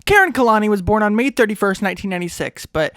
Karen Kalani was born on May 31st, 1996, but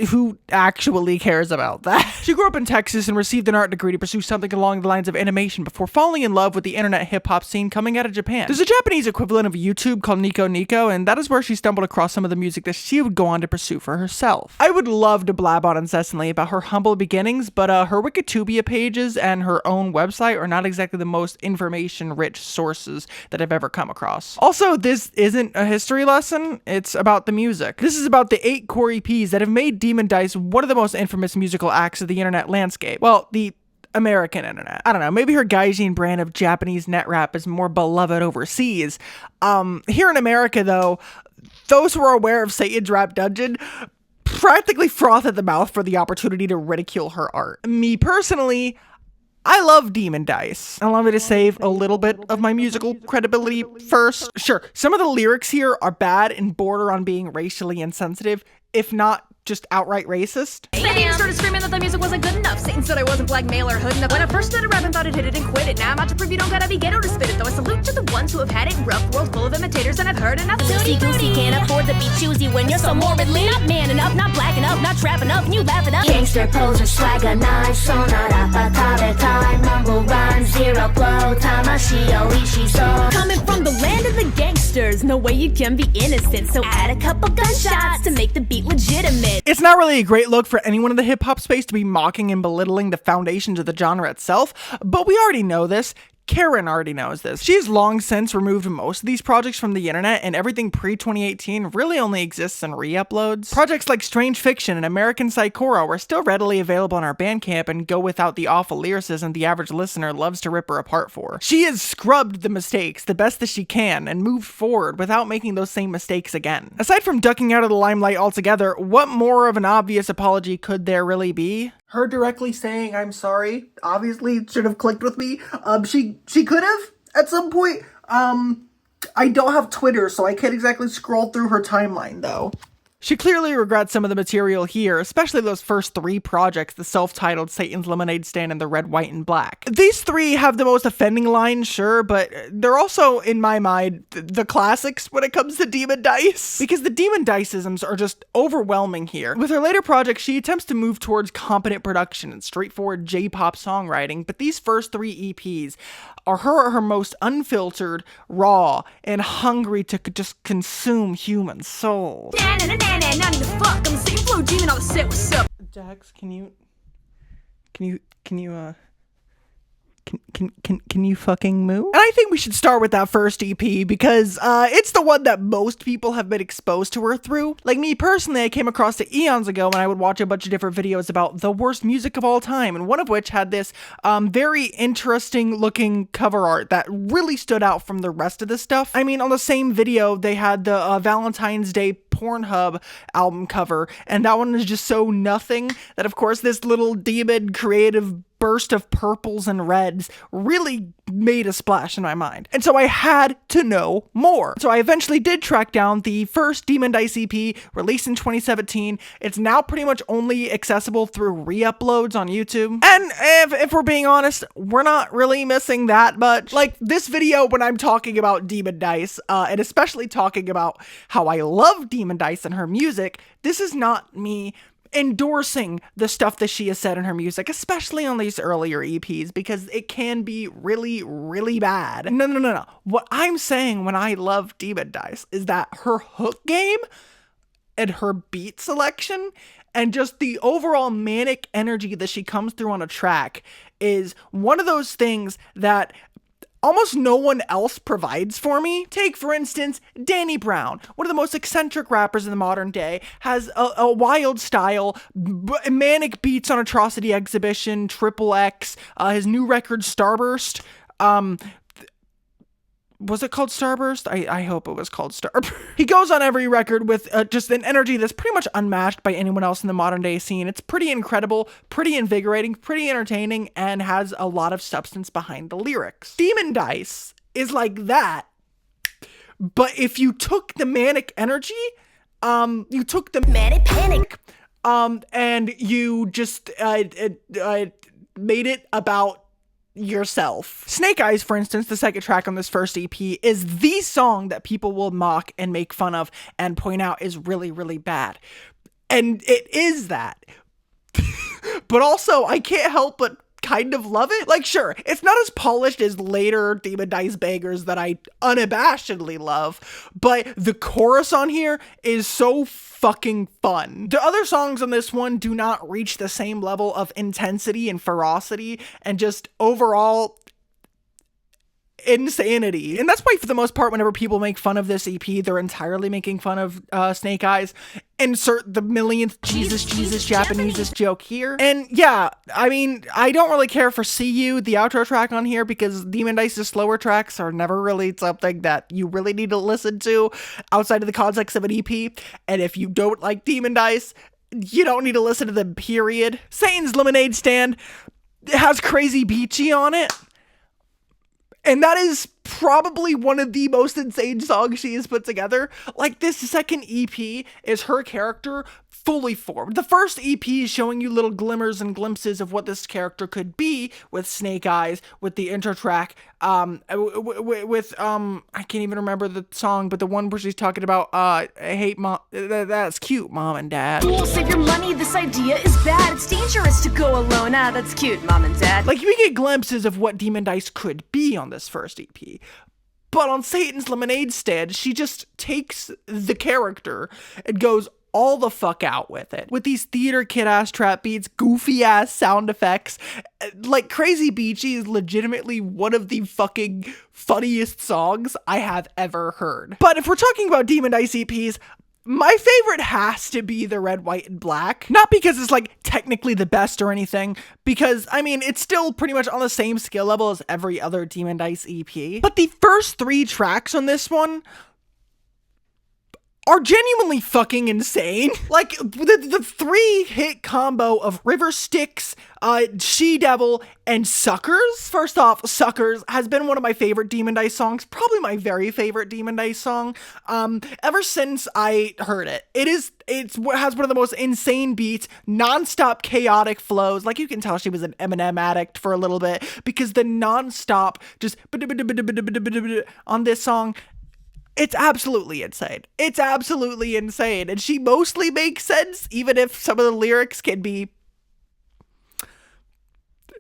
who actually cares about that? She grew up in Texas and received an art degree to pursue something along the lines of animation before falling in love with the internet hip-hop scene coming out of Japan. There's a Japanese equivalent of YouTube called Nico Nico, and that is where she stumbled across some of the music that she would go on to pursue for herself. I would love to blab on incessantly about her humble beginnings, but her Wikitubia pages and her own website are not exactly the most information-rich sources that I've ever come across. Also, this isn't a history lesson, it's about the music. This is about the 8 core EPs that have made Demondice one of the most infamous musical acts of the internet landscape. Well, the American internet. I don't know, maybe her Gaijin brand of Japanese net rap is more beloved overseas. Here in America, though, those who are aware of Satan's Rap Dungeon practically froth at the mouth for the opportunity to ridicule her art. Me personally, I love Demondice. Allow me to save a little bit of my musical credibility first. Sure, some of the lyrics here are bad and border on being racially insensitive, if not just outright racist. Satan started screaming that the music wasn't good enough. Satan said I wasn't black male or hood enough. When I first started rapping, thought I'd hit it and quit it. Now I'm out to prove you don't gotta be ghetto to spit it. Though I salute to the ones who have had it rough, world full of imitators, and I've heard enough. Goosey goosey can't afford to be choosy when you're so morbidly not man enough, not black enough, not trap enough, and you laugh it up. Gangster poser, swagger, nice, so not up, a tabe time, mumble rhyme, zero blow, tamashio, ishizo. Coming from the land of the gangsters, no way you can be innocent, so add a couple gunshots to make the beat legitimate. It's not really a great look for anyone in the hip-hop space to be mocking and belittling the foundations of the genre itself, but we already know this. Karen already knows this. She has long since removed most of these projects from the internet, and everything pre-2018 really only exists in re-uploads. Projects like Strange Fiction and American Psychora were still readily available on our Bandcamp and go without the awful lyricism the average listener loves to rip her apart for. She has scrubbed the mistakes the best that she can and moved forward without making those same mistakes again. Aside from ducking out of the limelight altogether, what more of an obvious apology could there really be? Her directly saying, "I'm sorry," obviously should have clicked with me. She could have at some point. I don't have Twitter, so I can't exactly scroll through her timeline, though. She clearly regrets some of the material here, especially those first 3 projects, the self-titled Satan's Lemonade Stand and the Red, White, and Black. These 3 have the most offending lines, sure, but they're also, in my mind, the classics when it comes to Demondice. Because the Demondicisms are just overwhelming here. With her later projects, she attempts to move towards competent production and straightforward J-pop songwriting, but these first 3 EPs are her most unfiltered, raw, and hungry to just consume human souls. Not even fuck. I'm the same flow demon on the set. What's up? Jax, can you fucking move? And I think we should start with that first EP because it's the one that most people have been exposed to her through. Like me personally, I came across it eons ago when I would watch a bunch of different videos about the worst music of all time, and one of which had this very interesting looking cover art that really stood out from the rest of the stuff. I mean, on the same video, they had the Valentine's Day Pornhub album cover, and that one is just so nothing that, of course, this little demon creative burst of purples and reds really made a splash in my mind. And so I had to know more. So I eventually did track down the first Demondice EP released in 2017. It's now pretty much only accessible through re-uploads on YouTube. And if we're being honest, we're not really missing that much. Like this video when I'm talking about Demondice, and especially talking about how I love Demondice and her music, this is not me endorsing the stuff that she has said in her music, especially on these earlier EPs, because it can be really, really bad. No. What I'm saying when I love Demondice is that her hook game and her beat selection and just the overall manic energy that she comes through on a track is one of those things that almost no one else provides for me. Take, for instance, Danny Brown, one of the most eccentric rappers in the modern day, has a wild style, manic beats on Atrocity Exhibition, Triple X, his new record, Starburst. Was it called Starburst? I hope it was called Starburst. He goes on every record with just an energy that's pretty much unmatched by anyone else in the modern day scene. It's pretty incredible, pretty invigorating, pretty entertaining, and has a lot of substance behind the lyrics. Demondice is like that, but if you took the manic energy, you took the manic panic, and you just made it about yourself. Snake Eyes, for instance, the second track on this first EP, is the song that people will mock and make fun of and point out is really, really bad. And it is that. But also, I can't help but kind of love it. Like, sure, it's not as polished as later Demondice bangers that I unabashedly love, but the chorus on here is so fucking fun. The other songs on this one do not reach the same level of intensity and ferocity and just overall insanity. And that's why, for the most part, whenever people make fun of this EP, they're entirely making fun of Snake Eyes. Insert the millionth Jesus Japanese joke here. And yeah, I mean, I don't really care for See You, the outro track on here, because Demondice's slower tracks are never really something that you really need to listen to outside of the context of an EP. And if you don't like Demondice, you don't need to listen to them, period. Satan's Lemonade Stand has Crazy Beachy on it. And that is probably one of the most insane songs she has put together. Like, this second EP is her character fully formed. The first EP is showing you little glimmers and glimpses of what this character could be with Snake Eyes, with the intro track, I can't even remember the song, but the one where she's talking about, I hate mom, that's cute, mom and dad. Fool, save your money, this idea is bad. It's dangerous to go alone. Ah, that's cute, mom and dad. Like, we get glimpses of what Demondice could be on this first EP. But on Satan's Lemonade Stand, she just takes the character and goes all the fuck out with it. With these theater kid-ass trap beats, goofy-ass sound effects. Like, Crazy Beachy is legitimately one of the fucking funniest songs I have ever heard. But if we're talking about Demondice EPs, my favorite has to be the Red, White, and Black. Not because it's, like, technically the best or anything, because, I mean, it's still pretty much on the same skill level as every other Demondice EP. But the first 3 tracks on this one are genuinely fucking insane. Like, the 3-hit combo of River Styx, She Devil, and Suckers. First off, Suckers has been one of my favorite Demondice songs, probably my very favorite Demondice song, ever since I heard it. It has one of the most insane beats, non-stop chaotic flows. Like, you can tell she was an Eminem addict for a little bit, because the non-stop just on this song, it's absolutely insane. It's absolutely insane. And she mostly makes sense, even if some of the lyrics can be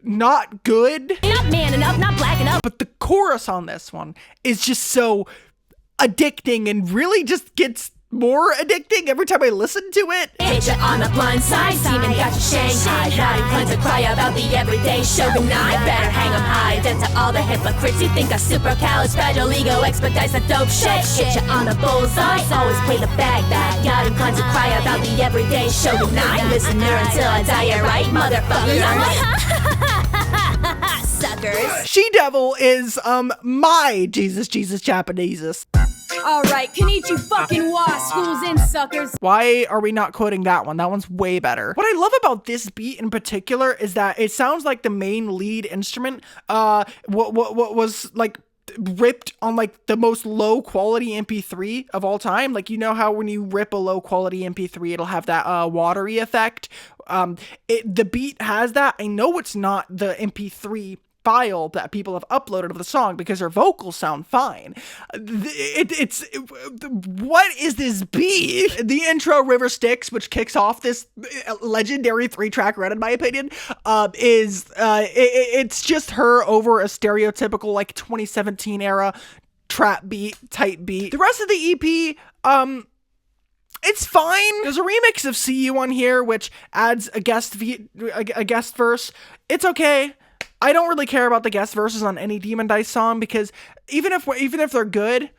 not good. Not man enough, not black enough. But the chorus on this one is just so addicting and really just gets more addicting every time I listen to it. Hit you on the blind side, seeming got you Shanghai. Not inclined to cry about the everyday shogun. I better hang 'em high. Dead to all the hypocrites. You think a supercalifragilistic expedites the dope shit. Hit you on the bullseye, always play the bag bag. Not inclined to cry about the everyday shogun. Listener until I die, you're right, motherfucker. Suckers. She Devil is my Jesus Japanese. Alright, can eat you fucking wasp, schools in, suckers. Why are we not quoting that one? That one's way better. What I love about this beat in particular is that it sounds like the main lead instrument what was like ripped on like the most low quality MP3 of all time. Like, you know how when you rip a low quality MP3, it'll have that watery effect. The beat has that. I know it's not the MP3 file that people have uploaded of the song because her vocals sound fine. What is this beat? The intro, River Styx, which kicks off this legendary 3-track run, in my opinion, it's just her over a stereotypical like 2017 era trap beat, tight beat. The rest of the EP, it's fine. There's a remix of See You on here, which adds a guest verse. It's okay. I don't really care about the guest verses on any Demondice song, because even if they're good,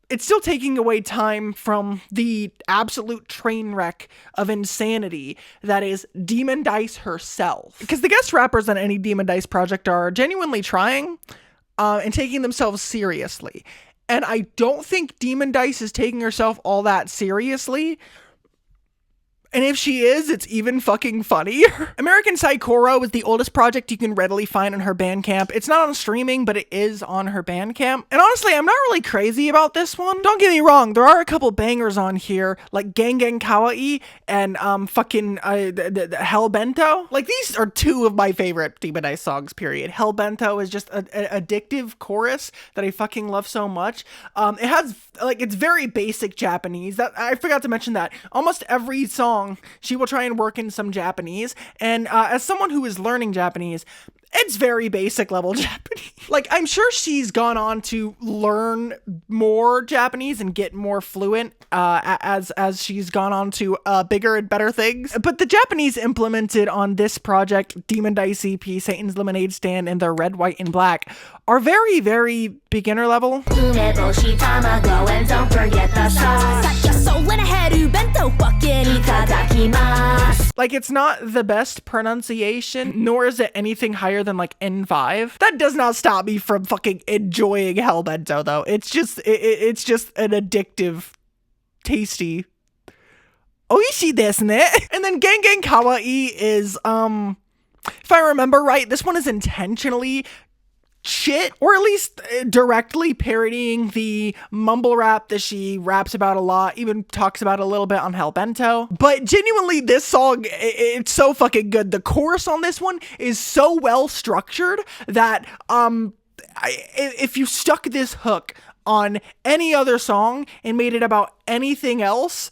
it's still taking away time from the absolute train wreck of insanity that is Demondice herself. Because the guest rappers on any Demondice project are genuinely trying and taking themselves seriously. And I don't think Demondice is taking herself all that seriously. And if she is, it's even fucking funnier. American Saikoro is the oldest project you can readily find on her Bandcamp. It's not on streaming, but it is on her Bandcamp. And honestly, I'm not really crazy about this one. Don't get me wrong, there are a couple bangers on here, like Gang Gang Kawaii and Hellbento. Like, these are two of my favorite Demondice songs, period. Hellbento is just an addictive chorus that I fucking love so much. It has, like, it's very basic Japanese. That I forgot to mention that. Almost every song, she will try and work in some Japanese. And as someone who is learning Japanese, it's very basic level Japanese. Like, I'm sure she's gone on to learn more Japanese and get more fluent as she's gone on to bigger and better things. But the Japanese implemented on this project, Demondice EP, Satan's Lemonade Stand, and their Red, White, and Black, are very, very beginner level. Umeboshi tamago, and don't forget the sauce. Like, it's not the best pronunciation, nor is it anything higher than like N5. That does not stop me from fucking enjoying Hellbento though. It's just an addictive, tasty oishi desu ne. And then Gang Gang Kawaii is if I remember right, this one is intentionally shit, or at least directly parodying the mumble rap that she raps about a lot, even talks about a little bit on Hellbento. But genuinely, this song, it's so fucking good. The chorus on this one is so well structured that if you stuck this hook on any other song and made it about anything else,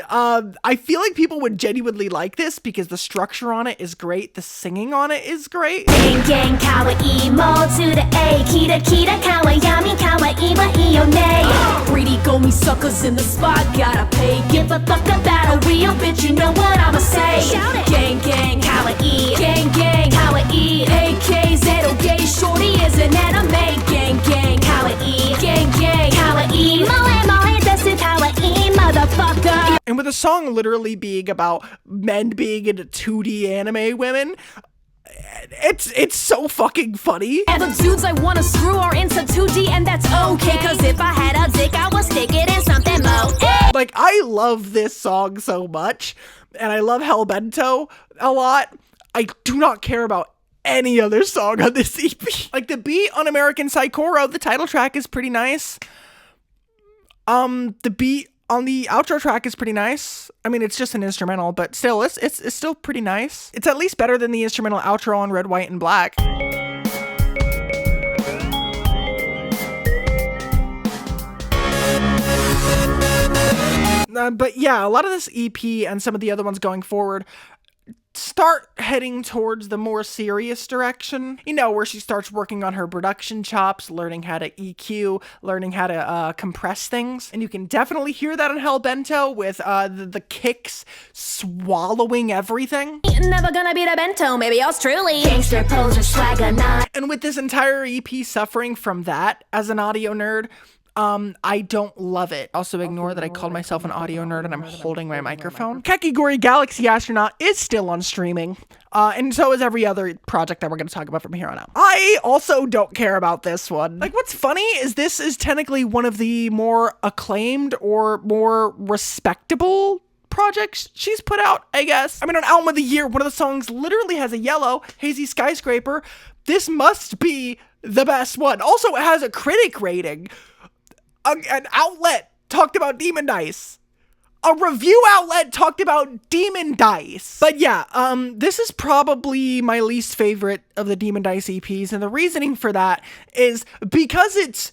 I feel like people would genuinely like this because the structure on it is great, the singing on it is great. Gang gang kawaii mo to the A. Kira kira kawayami kawaii wa iyo ne. Greedy gomi suckers in the spot, gotta pay. Give a fuck about a real bitch, you know what I'ma say. Shout it. Gang gang kawaii, gang gang kawaii. AK zero gay shorty is an anime. Gang gang kawaii, gang gang kawaii. Moe moe desu kawaii motherfucker. And with the song literally being about men being into 2D anime women, it's so fucking funny. And the dudes I wanna screw are into 2D, and that's okay. Cause if I had a dick, I would stick it in something low. Like, I love this song so much, and I love Hellbento a lot. I do not care about any other song on this EP. Like, the beat on American Saikoro, the title track, is pretty nice. The beat on the outro track is pretty nice. I mean, it's just an instrumental, but still, it's still pretty nice. It's at least better than the instrumental outro on Red, White, and Black. But yeah, a lot of this EP and some of the other ones going forward start heading towards the more serious direction, you know, where she starts working on her production chops, learning how to EQ, learning how to compress things. And you can definitely hear that on Hellbento with the kicks swallowing everything. You're never gonna be the bento, maybe yours truly. Gangster poser swagger not. And with this entire EP suffering from that as an audio nerd, I don't love it. Also ignore that I called myself an audio nerd and I'm holding my microphone. Kakigori Galaxy Astronaut is still on streaming, and so is every other project that we're going to talk about from here on out. I also don't care about this one. Like, what's funny is this is technically one of the more acclaimed or more respectable projects she's put out, I guess. I mean, on Album of the Year, one of the songs literally has a yellow, Hazy Skyscraper. This must be the best one. Also, it has a critic rating. An outlet talked about Demondice. A review outlet talked about Demondice. But yeah, this is probably my least favorite of the Demondice EPs, and the reasoning for that is because it's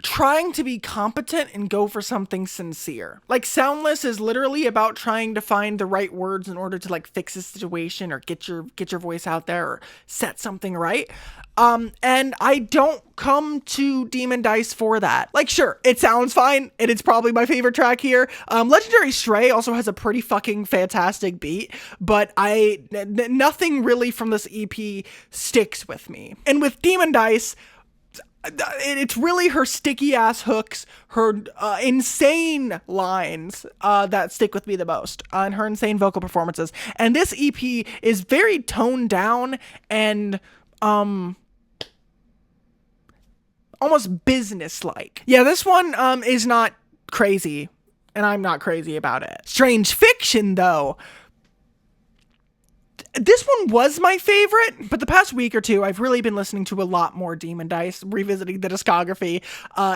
trying to be competent and go for something sincere. Like, Soundless is literally about trying to find the right words in order to, like, fix a situation or get your voice out there or set something right. And I don't come to Demondice for that. Like, sure, it sounds fine, and it's probably my favorite track here. Legendary Stray also has a pretty fucking fantastic beat, but nothing really from this EP sticks with me. And with Demondice, it's really her sticky ass hooks, her insane lines that stick with me the most, and her insane vocal performances. And this EP is very toned down and almost business-like. Yeah, this one is not crazy. and I'm not crazy about it. Strange Fiction, though, this one was my favorite, but the past week or two, I've really been listening to a lot more Demondice, revisiting the discography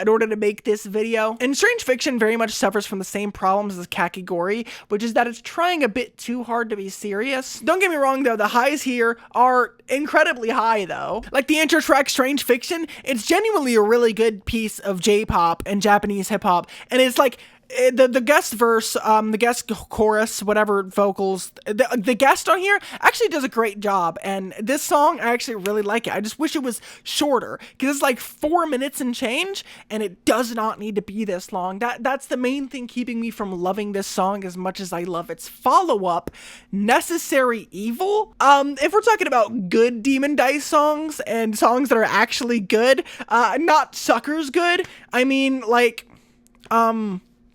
in order to make this video. And Strange Fiction very much suffers from the same problems as Kakigori, which is that it's trying a bit too hard to be serious. Don't get me wrong, though, the highs here are incredibly high, though. Like the intro track, Strange Fiction, it's genuinely a really good piece of J-pop and Japanese hip-hop, and it's like, the guest verse, the guest chorus, whatever vocals, the guest on here actually does a great job. And this song, I actually really like it. I just wish it was shorter, because it's like 4 minutes and change, and it does not need to be this long. That's the main thing keeping me from loving this song as much as I love its follow-up, Necessary Evil. If we're talking about good Demondice songs and songs that are actually good, not suckers good, I mean, like,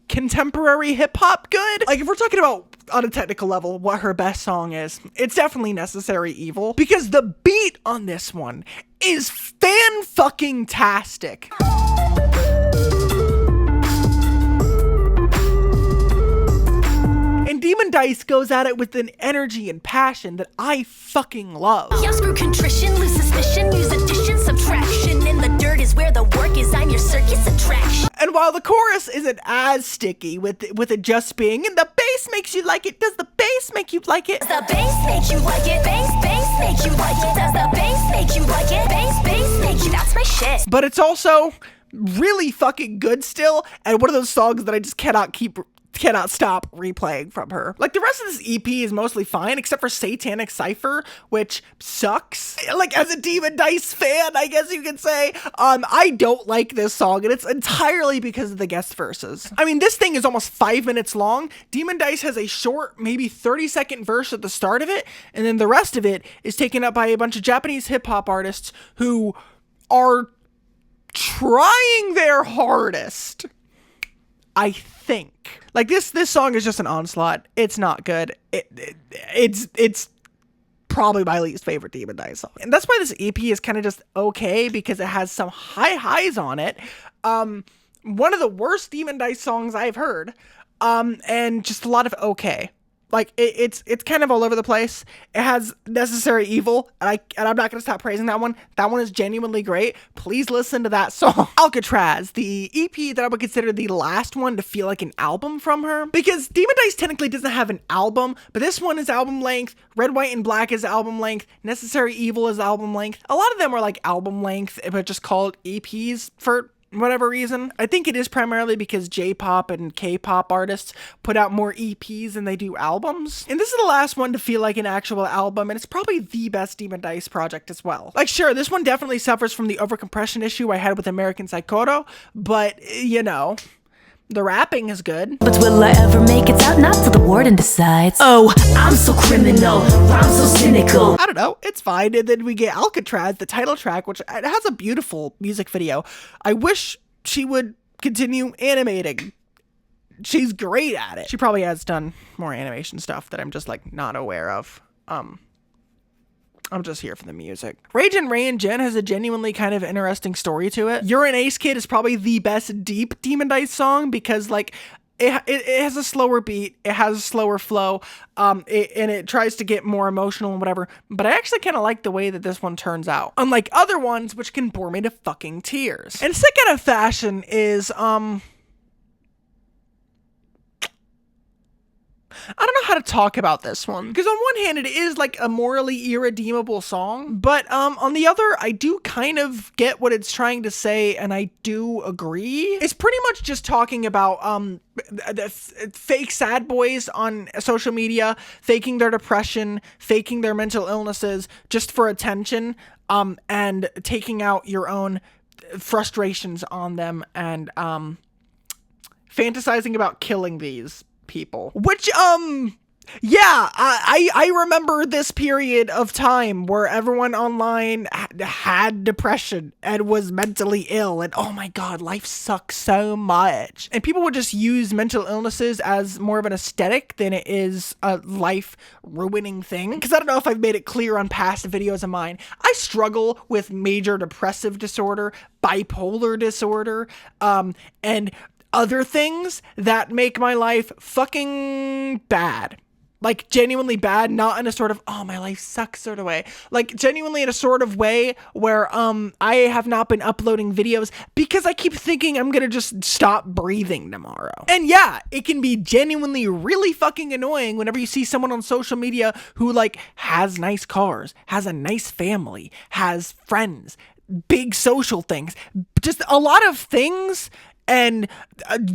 contemporary hip-hop good. Like, if we're talking about on a technical level what her best song is, it's definitely Necessary Evil, because the beat on this one is fan-fucking-tastic. And Demondice goes at it with an energy and passion that I fucking love. Young screw contrition, lose suspicion, use addition, subtraction. In the dirt is where the work is, I'm your circus attraction. And while the chorus isn't as sticky with it just being, and the bass makes you like it, does the bass make you like it? Does the bass make you like it? Bass make you like it? Does the bass make you like it? Bass make you, that's my shit. But it's also really fucking good still, and one of those songs that I just cannot stop replaying from her. Like, the rest of this EP is mostly fine, except for Satanic Cypher, which sucks. Like, as a Demondice fan, I guess you could say, I don't like this song, and it's entirely because of the guest verses. I mean, this thing is almost 5 minutes long. Demondice has a short, maybe 30-second verse at the start of it, and then the rest of it is taken up by a bunch of Japanese hip-hop artists who are trying their hardest, I think. Like, this song is just an onslaught. It's not good. It's probably my least favorite Demondice song. And that's why this EP is kind of just okay, because it has some high highs on it. One of the worst Demondice songs I've heard. And just a lot of okay. Like, it's kind of all over the place. It has Necessary Evil, and I'm not going to stop praising that one. That one is genuinely great. Please listen to that song. Alcatraz, the EP that I would consider the last one to feel like an album from her. Because Demondice technically doesn't have an album, but this one is album length. Red, White, and Black is album length. Necessary Evil is album length. A lot of them are like album length, but just called EPs for whatever reason. I think it is primarily because J-pop and K-pop artists put out more EPs than they do albums. And this is the last one to feel like an actual album, and it's probably the best Demondice project as well. Like, sure, this one definitely suffers from the overcompression issue I had with American Psychoto, but, you know, the rapping is good. But will I ever make it out? Not till the warden decides. Oh, I'm so criminal, I'm so cynical. I don't know, it's fine. And then we get Alcatraz, the title track, which it has a beautiful music video. I wish she would continue animating. She's great at it. She probably has done more animation stuff that I'm just like not aware of. I'm just here for the music. Rage and Rain Jin has a genuinely kind of interesting story to it. You're an Ace Kid is probably the best deep Demondice song, because like it has a slower beat, it has a slower flow, and it tries to get more emotional and whatever, but I actually kind of like the way that this one turns out, unlike other ones which can bore me to fucking tears. And Sick Out of Fashion is I don't know how to talk about this one, because on one hand it is like a morally irredeemable song, but on the other I do kind of get what it's trying to say, and I do agree. It's pretty much just talking about the fake sad boys on social media, faking their depression, faking their mental illnesses just for attention, and taking out your own frustrations on them, and fantasizing about killing these people, which yeah, I remember this period of time where everyone online had depression and was mentally ill, and oh my god, life sucks so much, and people would just use mental illnesses as more of an aesthetic than it is a life ruining thing. Because I don't know if I've made it clear on past videos of mine, I struggle with major depressive disorder, bipolar disorder, and other things that make my life fucking bad. Like, genuinely bad, not in a sort of, oh, my life sucks sort of way. Like, genuinely in a sort of way where, I have not been uploading videos because I keep thinking I'm gonna just stop breathing tomorrow. And yeah, it can be genuinely really fucking annoying whenever you see someone on social media who, like, has nice cars, has a nice family, has friends, big social things, just a lot of things, and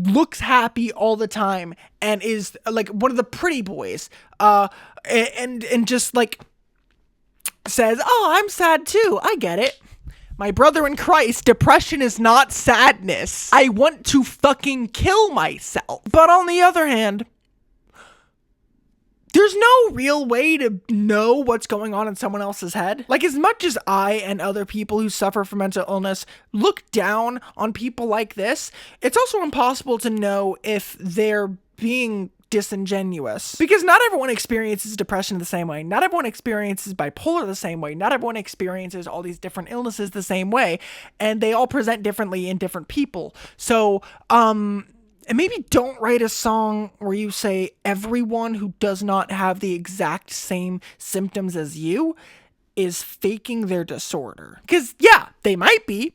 looks happy all the time, and is like one of the pretty boys, and just like says, oh, I'm sad too, I get it. My brother in Christ, depression is not sadness. I want to fucking kill myself. But on the other hand, there's no real way to know what's going on in someone else's head. Like, as much as I and other people who suffer from mental illness look down on people like this, it's also impossible to know if they're being disingenuous. Because not everyone experiences depression the same way. Not everyone experiences bipolar the same way. Not everyone experiences all these different illnesses the same way. And they all present differently in different people. So, and maybe don't write a song where you say everyone who does not have the exact same symptoms as you is faking their disorder. Because, yeah, they might be.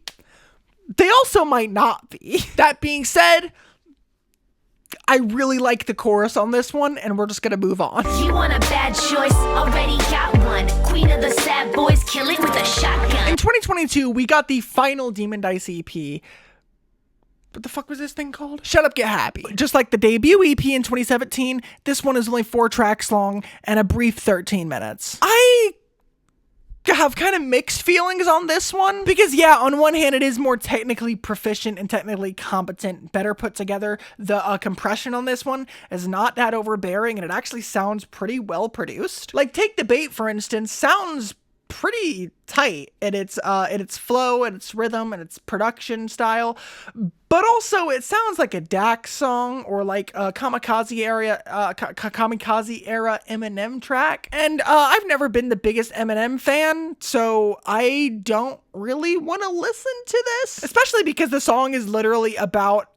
They also might not be. That being said, I really like the chorus on this one, and we're just gonna move on. You want a bad choice? Already got one. Queen of the sad boys, kill it with a shotgun. In 2022, we got the final Demondice EP. What the fuck was this thing called? Shut Up, Get Happy. Just like the debut EP in 2017, this one is only 4 tracks long and a brief 13 minutes. I have kind of mixed feelings on this one because, yeah, on one hand, it is more technically proficient and technically competent, better put together. The compression on this one is not that overbearing, and it actually sounds pretty well produced. Like, Take the Bait, for instance, sounds pretty tight in its flow and its rhythm and its production style, but also it sounds like a Dax song or like a kamikaze era Eminem track. And I've never been the biggest Eminem fan, so I don't really want to listen to this, especially because the song is literally about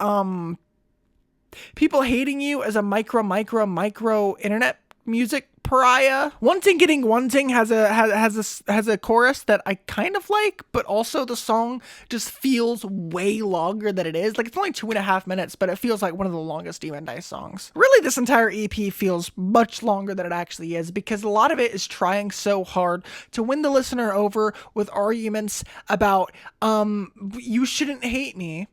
people hating you as a micro internet music pariah. Wanting Getting Wanting has a chorus that I kind of like, but also the song just feels way longer than it is. Like, it's only 2.5 minutes, but it feels like one of the longest Demondice songs. Really, this entire EP feels much longer than it actually is, because a lot of it is trying so hard to win the listener over with arguments about, you shouldn't hate me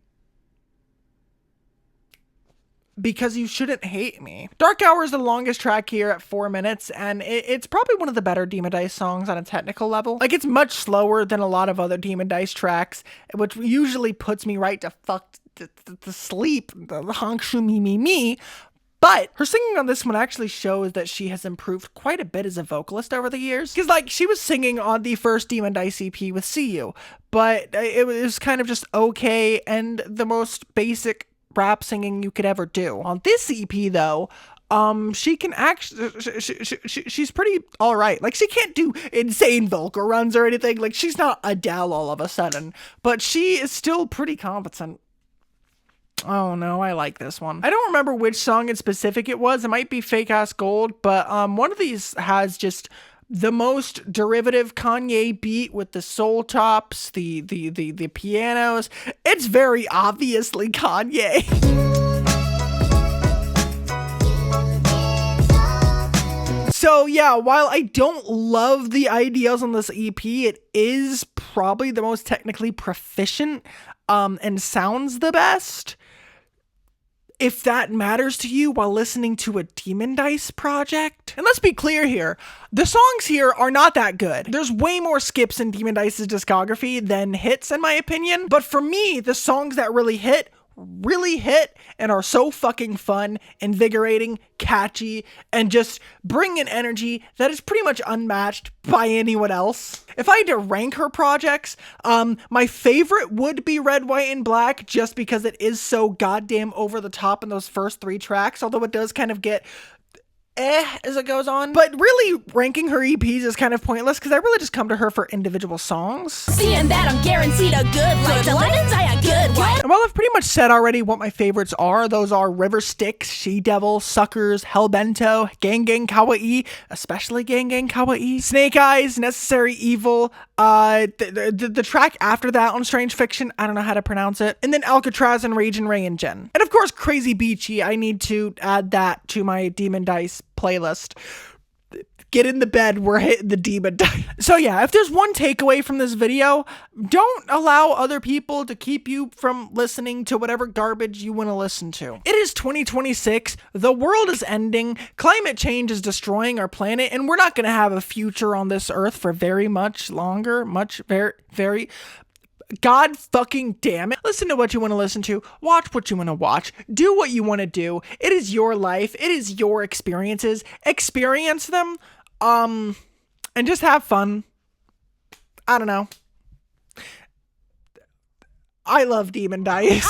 because you shouldn't hate me. Dark Hour is the longest track here at 4 minutes, and it's probably one of the better Demondice songs on a technical level. Like, it's much slower than a lot of other Demondice tracks, which usually puts me right to fuck to sleep, the honk shoo me. But her singing on this one actually shows that she has improved quite a bit as a vocalist over the years. Because, like, she was singing on the first Demondice EP with See You, but it was kind of just okay and the most basic rap singing you could ever do. On this EP, though, she can actually, she's pretty all right. Like, she can't do insane vocal runs or anything. Like, she's not Adele all of a sudden, but she is still pretty competent. Oh no, I like this one. I don't remember which song in specific it was. It might be Fake Ass Gold, but one of these has just the most derivative Kanye beat with the soul tops, the pianos. It's very obviously Kanye. So yeah, while I don't love the ideas on this EP, it is probably the most technically proficient and sounds the best. If that matters to you while listening to a Demondice project. And let's be clear here, the songs here are not that good. There's way more skips in Demondice's discography than hits, in my opinion. But for me, the songs that really hit and are so fucking fun, invigorating, catchy, and just bring an energy that is pretty much unmatched by anyone else. If I had to rank her projects, my favorite would be Red, White, and Black, just because it is so goddamn over the top in those first 3 tracks, although it does kind of get as it goes on. But really, ranking her EPs is kind of pointless because I really just come to her for individual songs. Seeing that I'm guaranteed a good life, to live and die a good one. And while I've pretty much said already what my favorites are, those are River Styx, She Devil, Suckers, Hellbento, Gang Gang Kawaii, especially Gang Gang Kawaii, Snake Eyes, Necessary Evil, the track after that on Strange Fiction, I don't know how to pronounce it, and then Alcatraz and Rage and Ray and Jen. And of course, Crazy Beachy, I need to add that to my Demondice playlist. Get in the bed, we're hitting the Demondice. So yeah, if there's one takeaway from this video, don't allow other people to keep you from listening to whatever garbage you want to listen to. It is 2026, the world is ending, climate change is destroying our planet, and we're not going to have a future on this earth for very much longer, very God fucking damn it. Listen to what you want to listen to. Watch what you want to watch. Do what you want to do. It is your life. It is your experiences. Experience them. And just have fun. I don't know. I love Demondice.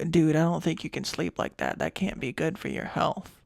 Dude, I don't think you can sleep like that. That can't be good for your health.